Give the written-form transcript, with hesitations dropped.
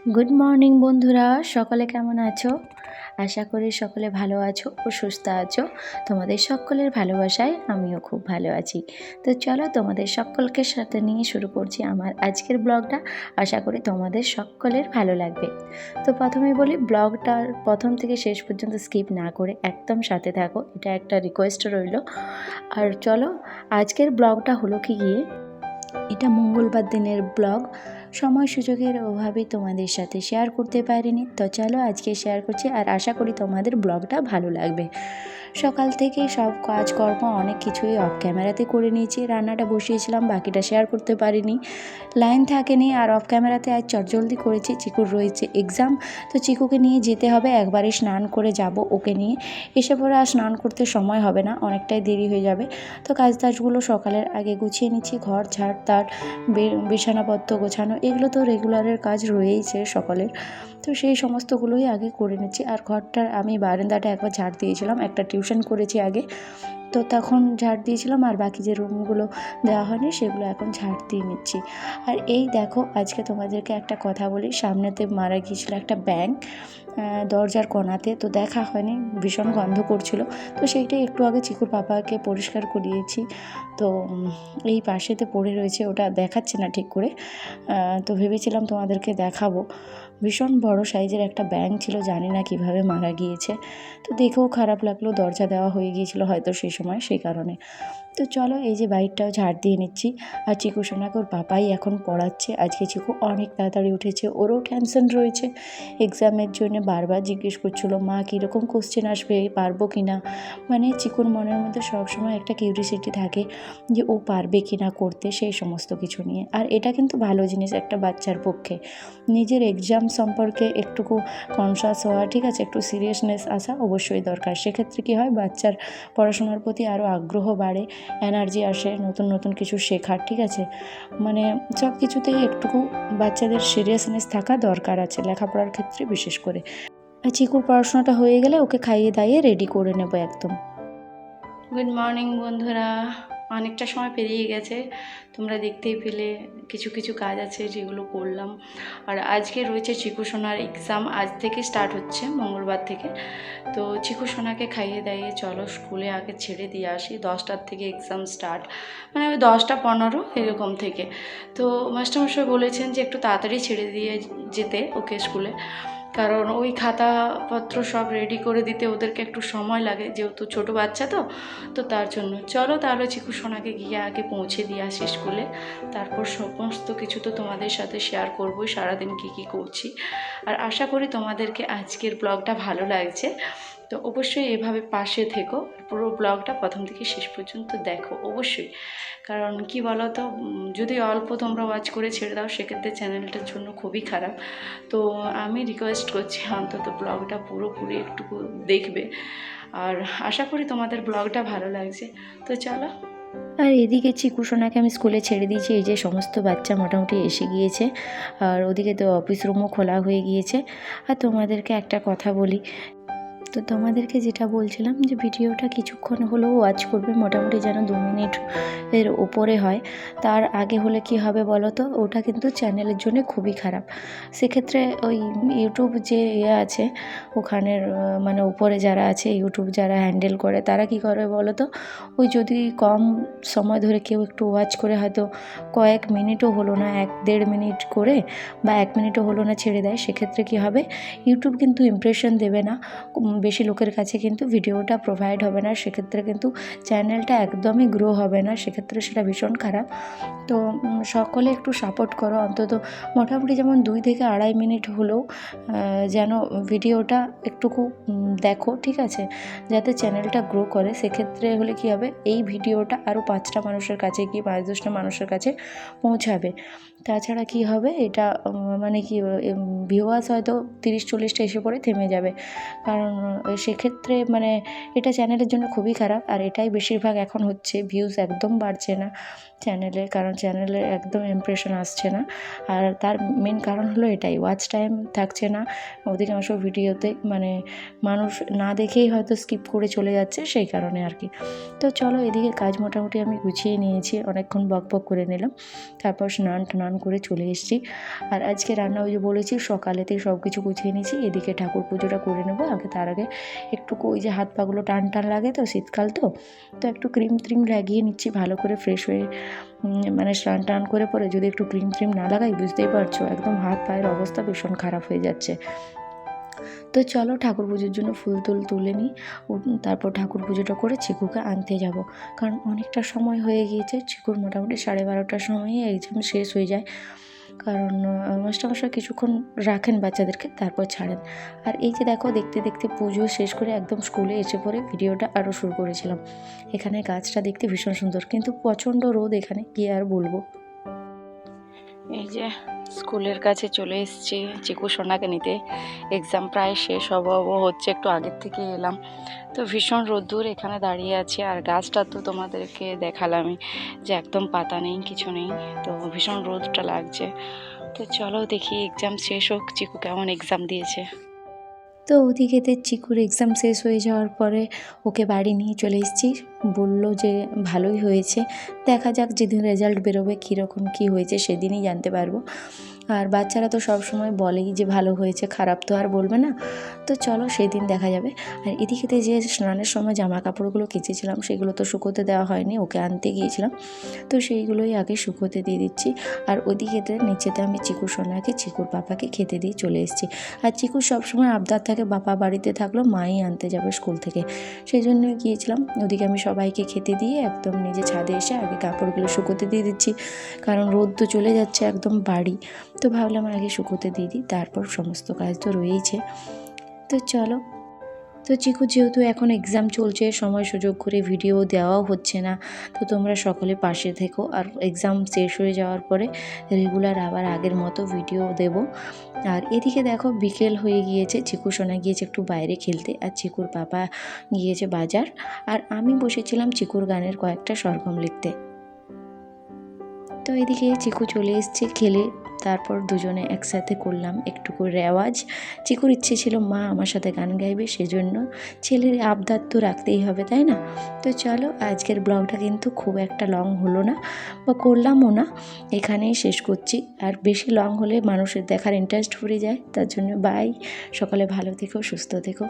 Good morning বন্ধুরা, সকলে কেমন আছো? আশা করি সকলে ভালো আছো ও সুস্থ আছো। তোমাদের সকলের ভালোবাসায় আমিও খুব ভালো আছি। তো চলো তোমাদের সকলকে সাথে নিয়ে শুরু করছি আমার আজকের ব্লগটা। আশা করি তোমাদের সকলের ভালো লাগবে। তো প্রথমেই বলি, ব্লগটার প্রথম থেকে শেষ পর্যন্ত স্কিপ না করে একদম সাথে থাকো, এটা একটা রিকোয়েস্ট রইল। আর চলো, আজকের ব্লগটা হলো কি গিয়ে, এটা মঙ্গলবার দিনের ব্লগ। সময় সুযোগের অভাবে তোমাদের সাথে শেয়ার করতে পারিনি, তো চলো আজকে শেয়ার করছি আর আশা করি তোমাদের ব্লগটা ভালো লাগবে। সকাল থেকে সব কাজকর্ম অনেক কিছুই অফ ক্যামেরাতে করে নিয়েছি। রান্নাটা বসিয়েছিলাম, বাকিটা শেয়ার করতে পারিনি, লাইন থাকেনি। আর অফ ক্যামেরাতে আজ চটজলদি করেছি, চিকুর রয়েছে এক্সাম, তো চিকুকে নিয়ে যেতে হবে। একবারে স্নান করে যাব ওকে নিয়ে, এসে পরে আর স্নান করতে সময় হবে না, অনেকটাই দেরি হয়ে যাবে। তো কাজ টাজগুলো সকালের আগে গুছিয়ে নিচ্ছি, ঘর ঝাড় তার বিছানাপত্র গোছানো, এগুলো তো রেগুলারের কাজ রয়েইছে সকলের, তো সেই সমস্তগুলোই আগে করে নিচ্ছি। আর ঘরটার আমি বারান্দাটা একবার ঝাড় দিয়েছিলাম, একটা টিউশন করেছি আগে, তো তখন ঝাড় দিয়েছিলাম। আর বাকি যে রুমগুলো দেওয়া হয়নি সেগুলো এখন ঝাড় দিয়ে নিচ্ছি। আর এই দেখো, আজকে তোমাদেরকে একটা কথা বলি, সামনেতে মারা গিয়েছিল একটা ব্যাঙ দরজার কোণাতে, তো দেখা হয়নি, ভীষণ গন্ধ করছিল, তো সেইটাই একটু আগে চিকুর পাপাকে পরিষ্কার করিয়েছি। তো এই পাশেতে পড়ে রয়েছে, ওটা দেখাচ্ছে না ঠিক করে, তো ভেবেছিলাম তোমাদেরকে দেখাবো। ভীষণ বড় সাইজের একটা ব্যাঙ ছিল, জানি না কিভাবে মারা গিয়েছে, তো দেখেও খারাপ লাগলো। দরজা দেওয়া হয়ে গিয়েছিল হয়তো সেই সময়, সেই কারণে। তো চলো, এই যে বাইকটাও ঝাড় দিয়ে নিচ্ছি। আর চিকু সোনাকে ওর পাপাই এখন পড়াচ্ছে। আজকে চিকু অনেক তাড়াতাড়ি উঠেছে, ওরও টেনশন রয়েছে এক্সামের জন্য, বারবার জিজ্ঞেস করছিলো মা কীরকম কোশ্চেন আসবে, পারবো কি না। মানে চিকুর মনের মধ্যে সবসময় একটা কিউরিসিটি থাকে যে ও পারবে কি না করতে, সেই সমস্ত কিছু নিয়ে। আর এটা কিন্তু ভালো জিনিস একটা বাচ্চার পক্ষে, নিজের এক্সাম সম্পর্কে একটুকু কনসাস হওয়া, ঠিক আছে, একটু সিরিয়াসনেস আসা অবশ্যই দরকার। সেক্ষেত্রে কী হয়, বাচ্চার পড়াশোনার প্রতি আরও আগ্রহ বাড়ে, এনার্জি আসে নতুন নতুন কিছু শেখার, ঠিক আছে। মানে সব কিছুতেই একটুকু বাচ্চাদের সিরিয়াসনেস থাকা দরকার আছে, লেখাপড়ার ক্ষেত্রে বিশেষ করে। আর চিকুর পড়াশোনাটা হয়ে গেলে ওকে খাইয়ে দাইয়ে রেডি করে নেবো একদম। গুড মর্নিং বন্ধুরা, অনেকটা সময় পেরিয়ে গেছে, তোমরা দেখতেই পেলে কিছু কিছু কাজ আছে যেগুলো করলাম। আর আজকে রয়েছে চিকু সোনার এক্সাম, আজ থেকে স্টার্ট হচ্ছে, মঙ্গলবার থেকে। তো চিকু সোনাকে খাইয়ে দাইয়ে চলো স্কুলে আগে ছেড়ে দিয়ে আসি, 10টার থেকে এক্সাম স্টার্ট, মানে ওই 10টা 15 এরকম থেকে। তো মাস্টারমশাই বলেছেন যে একটু তাড়াতাড়ি ছেড়ে দিয়ে যেতে ওকে স্কুলে, কারণ ওই খাতাপত্র সব রেডি করে দিতে ওদেরকে একটু সময় লাগে, যেহেতু ছোটো বাচ্চা, তো তার জন্য। চলো তাহলে চিকু সোনাকে গিয়ে আগে পৌঁছে দিয়ে আসি স্কুলে, তারপর সমস্ত কিছু তো তোমাদের সাথে শেয়ার করবোই, সারাদিন কী করছি। আর আশা করি তোমাদেরকে আজকের ব্লগটা ভালো লাগছে, তো অবশ্যই এভাবে পাশে থেকো, পুরো ব্লগটা প্রথম থেকে শেষ পর্যন্ত দেখো অবশ্যই। কারণ কি বলো তো, যদি অল্প তোমরা ওয়াচ করে ছেড়ে দাও সেক্ষেত্রে চ্যানেলটার জন্য খুবই খারাপ। তো আমি রিকোয়েস্ট করছি অন্তত ব্লগটা পুরোপুরি একটু দেখবে, আর আশা করি তোমাদের ব্লগটা ভালো লাগছে। তো চলো। আর এদিকে চিকু সোনাকে আমি স্কুলে ছেড়ে দিয়েছি, এই যে সমস্ত বাচ্চা মোটামুটি এসে গিয়েছে, আর ওদিকে তো অফিস রুমও খোলা হয়ে গিয়েছে। আর তোমাদেরকে একটা কথা বলি, তো তোমাদেরকে যেটা বলছিলাম যে ভিডিওটা কিছুক্ষণ হলেও ওয়াচ করবে, মোটামুটি যেন 2 মিনিট এর ওপরে হয়। তার আগে হলে কি হবে বলো তো, ওটা কিন্তু চ্যানেলের জন্য খুবই খারাপ। সেক্ষেত্রে ওই ইউটিউব যে আছে ওখানের, মানে উপরে যারা আছে ইউটিউব যারা হ্যান্ডেল করে, তারা কি করে বলো তো, ওই যদি কম সময় ধরে কেউ একটু ওয়াচ করে, হয়তো কয়েক মিনিটও হলো না, 1-1.5 মিনিট করে বা 1 মিনিটও হলো না ছেড়ে দেয়, সেক্ষেত্রে কি হবে, ইউটিউব কিন্তু ইমপ্রেশন দেবে না, বেশি লোকের কাছে কিন্তু ভিডিওটা প্রোভাইড হবে না, সেক্ষেত্রে কিন্তু চ্যানেলটা একদমই গ্রো হবে না, সেক্ষেত্রে সেটা ভীষণ খারাপ। তো সকলে একটু সাপোর্ট করো, অন্তত মোটামুটি যেমন 2 থেকে 2.5 মিনিট হলেও যেন ভিডিওটা একটুকু দেখো, ঠিক আছে, যাতে চ্যানেলটা গ্রো করে। সেক্ষেত্রে হলে কি হবে, এই ভিডিওটা আরও 5টা মানুষের কাছে কি 5-10টা মানুষের কাছে পৌঁছাবে। তাছাড়া কি হবে, এটা মানে কি ভিউয়ার্স হয়তো 30-40টা এসে পড়ে থেমে যাবে, কারণ সেক্ষেত্রে মানে এটা চ্যানেলের জন্য খুবই খারাপ। আর এটাই বেশিরভাগ এখন হচ্ছে, ভিউজ একদম বাড়ছে না চ্যানেলে, কারণ চ্যানেলে একদম ইমপ্রেশন আসছে না। আর তার মেন কারণ হলো এটাই, ওয়াচ টাইম থাকছে না অধিকাংশ ভিডিওতে, মানে মানুষ না দেখেই হয়তো স্কিপ করে চলে যাচ্ছে, সেই কারণে আর কি। তো চলো, এদিকে কাজ মোটামুটি আমি গুছিয়ে নিয়েছি, অনেকক্ষণ বকবক করে নিলাম, তারপর স্নান টান করে চলে এসেছি। আর আজকে রান্না ওই যে বলেছি সকালেতেই সব কিছু গুছিয়ে নিয়েছি। এদিকে ঠাকুর পুজোটা করে নেবো আগে, তার আগে একটু ওই যে হাত পাগুলো টান টান লাগে তো, শীতকাল তো একটু ক্রিম ট্রিম লাগিয়ে নিচ্ছি ভালো করে ফ্রেশ হয়ে। মানে স্নান টান করে পরে যদি একটু ক্রিম ট্রিম না লাগাই, বুঝতেই পারছো একদম হাত পায়ের অবস্থা ভীষণ খারাপ হয়ে যাচ্ছে। তো চলো ঠাকুর পুজোর জন্য ফুল তুলে নিই, তারপর ঠাকুর পুজোটা করে চিকুকে আনতে যাব, কারণ অনেকটা সময় হয়ে গিয়েছে। চিকুর মোটামুটি 12:30টার সময়ই এক্সাম শেষ হয়ে যায়, কারণ মাস্টারমশাই কিছুক্ষণ রাখেন বাচ্চাদেরকে, তারপর ছাড়েন। আর এই যে দেখো, দেখতে দেখতে পুজো শেষ করে একদম স্কুলে এসে পরে ভিডিওটা আরও শুরু করেছিলাম। এখানে গাছটা দেখতে ভীষণ সুন্দর, কিন্তু প্রচণ্ড রোদ এখানে, কি আর বলবো। এই যে স্কুলের কাছে চলে এসেছি চিকু সোনাকে নিতে, এক্সাম প্রায় শেষ হচ্ছে, একটু আগের থেকে এলাম। তো ভীষণ রোদ্দুর, এখানে দাঁড়িয়ে আছি। আর গাছটা তো তোমাদেরকে দেখালামই যে একদম পাতা নেই, কিছু নেই, তো ভীষণ রোদটা লাগছে। তো চলো দেখি এক্সাম শেষ হোক, চিকু কেমন এক্সাম দিয়েছে। তো ওদিকেতে চিকুর এক্সাম শেষ হয়ে যাওয়ার পরে ওকে বাড়ি নিয়ে চলে এসেছি। বললো যে ভালোই হয়েছে, দেখা যাক যেদিন রেজাল্ট বেরোবে কীরকম কী হয়েছে সেদিনই জানতে পারবো। আর বাচ্চারা তো সব সময় বলেই যে ভালো হয়েছে, খারাপ তো আর বলবে না। তো চলো সেদিন দেখা যাবে। আর এদিকেতে যে স্নানের সময় জামা কাপড়গুলো কেচেছিলাম সেগুলো তো শুকোতে দেওয়া হয়নি, ওকে আনতে গিয়েছিলাম, তো সেইগুলোই আগে শুকোতে দিয়ে দিচ্ছি। আর ওদিকেতে নিচেতে আমি চিকু সোনাকে চিকুর পাপাকে খেতে দিয়ে চলে এসেছি। আর চিকুর সবসময় আবদার থাকে বাবা বাড়িতে থাকলেও মাই আনতে যাবে স্কুল থেকে, সেই জন্যই গিয়েছিলাম। ওদিকে আমি সবাইকে খেতে দিয়ে একদম নিজে ছাদে এসে আগে কাপড়গুলো শুকোতে দিয়ে দিচ্ছি, কারণ রোদ তো চলে যাচ্ছে একদম বাড়ি। তো ভাবলাম আগে শুকোতে দিয়ে দিই, তারপর সমস্ত কাজ তো রয়েইছে। তো চলো, তো চিকু যেহেতু এখন এক্সাম চলছে, সময় সুযোগ করে ভিডিও দেওয়াও হচ্ছে না, তো তোমরা সকলে পাশে থেকো। আর এক্সাম শেষ হয়ে যাওয়ার পরে রেগুলার আবার আগের মতো ভিডিও দেব। আর এদিকে দেখো বিকেল হয়ে গিয়েছে, চিকু সোনা গিয়েছে একটু বাইরে খেলতে, আর চিকুর পাপা গিয়েছে বাজার। আর আমি বসেছিলাম চিকুর গানের কয়েকটা সরগম লিখতে। তো এদিকে চিকু চলে এসছে খেলে, তারপর দুজনে একসাথে করলাম একটু করে রেওয়াজ। চিকুর ইচ্ছে ছিল মা আমার সাথে গান গাইবে, সেজন্য ছেলের আবদার তো রাখতেই হবে, তাই না? তো চলো, আজকের ব্লগটা কিন্তু খুব একটা লং হলো না, বা করলামও না, এখানেই শেষ করছি। আর বেশি লং হলে মানুষের দেখার ইন্টারেস্ট ফুরিয়ে যায়, তার জন্য বাই, সকালে ভালো থেকো, সুস্থ থেকো।